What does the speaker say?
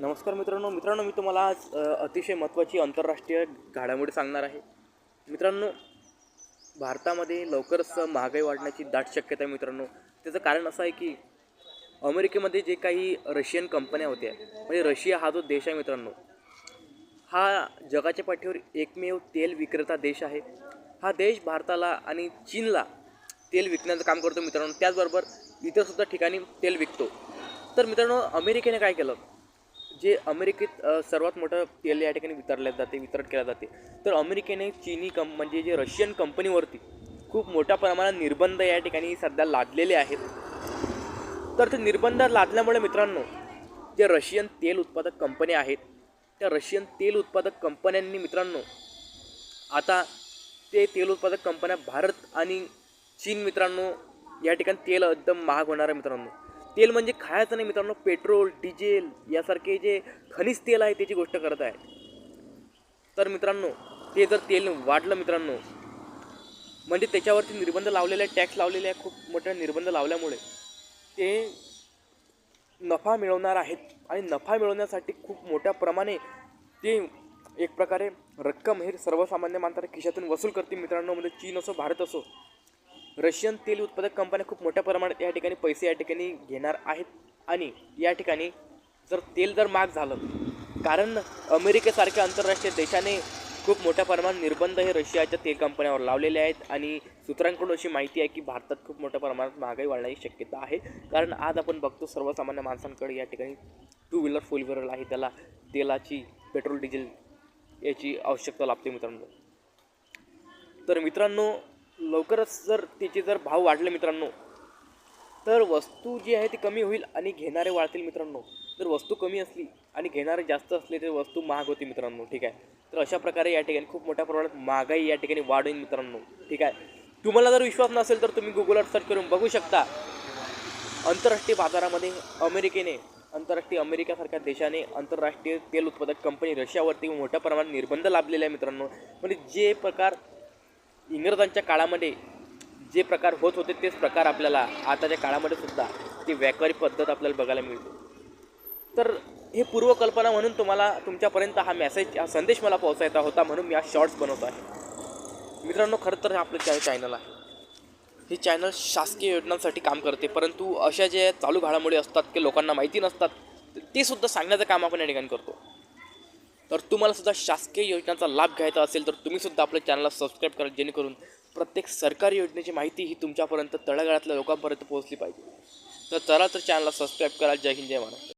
नमस्कार मित्रांनो, मी तुम्हाला आज अतिशय महत्त्वाची आंतरराष्ट्रीय घडामोडी सांगणार आहे. मित्रांनो, भारतामध्ये लवकरच महागाई वाढण्याची दाट शक्यता आहे मित्रांनो. त्याचं कारण असं आहे की अमेरिकेमध्ये जे काही रशियन कंपन्या होत्या, म्हणजे रशिया हा जो देश आहे मित्रांनो, हा जगाच्या पाठीवर एकमेव तेल विक्रेता देश आहे. हा देश भारताला आणि चीनला तेल विकण्याचं काम करतो मित्रांनो. त्याचबरोबर इतरसुद्धा ठिकाणी तेल विकतो. तर मित्रांनो, अमेरिकेने काय केलं, जे अमेरिकेत सर्वात मोठं तेल या ठिकाणी वितरण केलं जाते. तर अमेरिकेने चीनी म्हणजे जे रशियन कंपनीवरती खूप मोठ्या प्रमाणात निर्बंध या ठिकाणी सध्या लादलेले आहेत. तर ते निर्बंध लादल्यामुळे मित्रांनो, जे रशियन तेल उत्पादक कंपन्या आहेत, त्या रशियन तेल उत्पादक कंपन्यांनी मित्रांनो आता ते तेल उत्पादक कंपन्या भारत आणि चीन मित्रांनो या ठिकाणी तेल एकदम महाग होणार आहे मित्रांनो. तेल म्हणजे खायचं नाही मित्रांनो, पेट्रोल डिझेल यासारखे जे खनिज तेल आहे त्याची गोष्ट करत आहे. तर मित्रांनो, ते जर तेल वाढलं मित्रांनो, म्हणजे त्याच्यावरती निर्बंध लावलेले आहे, टॅक्स लावलेले आहे, खूप मोठे निर्बंध लावल्यामुळे ते नफा मिळवणार आहेत. आणि नफा मिळवण्यासाठी खूप मोठ्या प्रमाणे ते एक प्रकारे रक्कम हे सर्वसामान्य माणसाच्या खिशातून वसूल करतील मित्रांनो. म्हणजे चीन असो भारत असो, रशियन तेल उत्पादक कंपन्या खूप मोठ्या प्रमाणात या ठिकाणी पैसे या ठिकाणी घेणार आहेत. आणि या ठिकाणी तेल जर महाग झालं, कारण अमेरिकेसारख्या आंतरराष्ट्रीय देशाने खूप मोठ्या प्रमाणात निर्बंध हे रशियाच्या तेल कंपन्यावर लावलेले आहेत. आणि सूत्रांकडून अशी माहिती आहे की भारतात खूप मोठ्या प्रमाणात महागाई वाढण्याची शक्यता आहे. कारण आज आपण बघतो सर्वसामान्य माणसांकडे या ठिकाणी टू व्हीलर फोर व्हीलर आहे, त्याला तेलाची पेट्रोल डिझेल याची आवश्यकता लागते मित्रांनो. तर मित्रांनो, लवकरच त्याचे भाव वाढले मित्रांनो, तर वस्तू जी आहे ती कमी होईल आणि घेणारे वाढतील मित्रांनो. जर वस्तू कमी असली आणि घेणारे जास्त असले तर वस्तू महाग होती मित्रांनो. ठीक आहे. तर अशा प्रकारे या ठिकाणी खूप मोठ्या प्रमाणात महागाई या ठिकाणी वाढेल मित्रांनो. ठीक आहे. तुम्हाला जर विश्वास नसेल तर तुम्ही गुगलवर सर्च करून बघू शकता. आंतरराष्ट्रीय बाजारामध्ये अमेरिकेसारख्या देशाने आंतरराष्ट्रीय तेल उत्पादक कंपनी रशियावरती मोठ्या प्रमाणात निर्बंध लादलेले आहे मित्रांनो. म्हणजे जे प्रकार इंग्रजांच्या काळामध्ये जे प्रकार होत होते तेच प्रकार आपल्याला आताच्या काळामध्ये सुद्धा ती व्यापारी पद्धत आपल्याला बघायला मिळते. तर हे पूर्वकल्पना म्हणून तुमच्यापर्यंत हा संदेश मला पोहोचायचा होता, म्हणून मी हा शॉर्ट्स बनवतो आहे मित्रांनो. खरं तर हे आपलं चॅनल आहे, हे चॅनल शासकीय योजनांसाठी काम करते, परंतु अशा ज्या चालू घडामोडी असतात की लोकांना माहिती नसतात ते सुद्धा सांगण्याचं काम आपण या ठिकाणी करतो. तर तुम्हाला सुद्धा शासकीय योजनांचा लाभ घ्यायचा असेल तर तुम्ही सुद्धा आपल्या चॅनलला सबस्क्राईब करा, जेणेकरून प्रत्येक सरकारी योजनेची माहिती ही तुमच्यापर्यंत तळागाळातल्या लोकांपर्यंत पोहोचली पाहिजे. तर चला तर चॅनलला सबस्क्राईब करा. जय हिंद, जय महाराष्ट्र.